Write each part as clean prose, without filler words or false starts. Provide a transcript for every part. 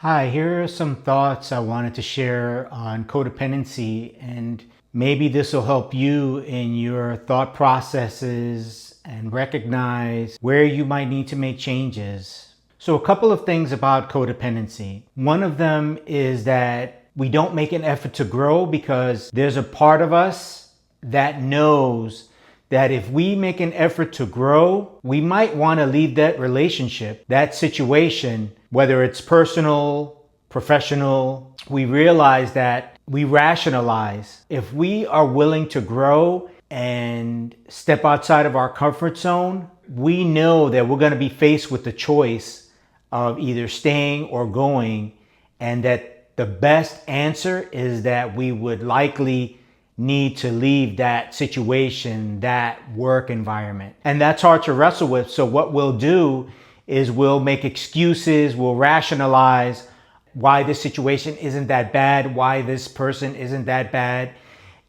Hi, here are some thoughts I wanted to share on codependency, and maybe this will help you in your thought processes and recognize where you might need to make changes. So, a couple of things about codependency. One of them is that we don't make an effort to grow because there's a part of us that knows that if we make an effort to grow, we might want to leave that relationship, that situation, whether it's personal, professional. We realize that we rationalize. If we are willing to grow and step outside of our comfort zone, we know that we're going to be faced with the choice of either staying or going, and that the best answer is that we would likely need to leave that situation, that work environment. And that's hard to wrestle with. So what we'll do is we'll make excuses, we'll rationalize why this situation isn't that bad, why this person isn't that bad,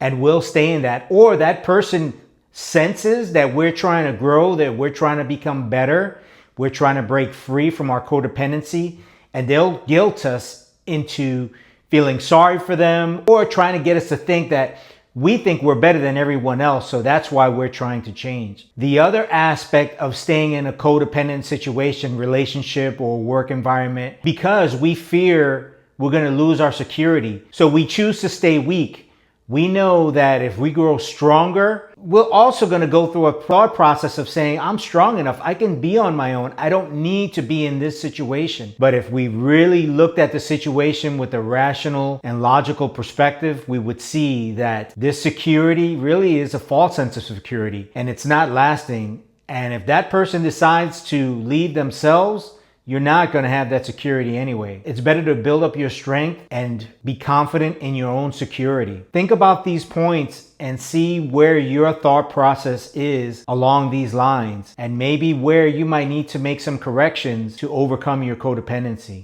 and we'll stay in that. Or that person senses that we're trying to grow, that we're trying to become better, we're trying to break free from our codependency, and they'll guilt us into feeling sorry for them or trying to get us to think that we think we're better than everyone else, so that's why we're trying to change. The other aspect of staying in a codependent situation, relationship, or work environment, because we fear we're going to lose our security, so we choose to stay weak. We know that if we grow stronger, we're also going to go through a thought process of saying, I'm strong enough, I can be on my own, I don't need to be in this situation. But if we really looked at the situation with a rational and logical perspective, we would see that this security really is a false sense of security, and it's not lasting. And if that person decides to leave themselves, you're not going to have that security anyway. It's better to build up your strength and be confident in your own security. Think about these points and see where your thought process is along these lines, and maybe where you might need to make some corrections to overcome your codependency.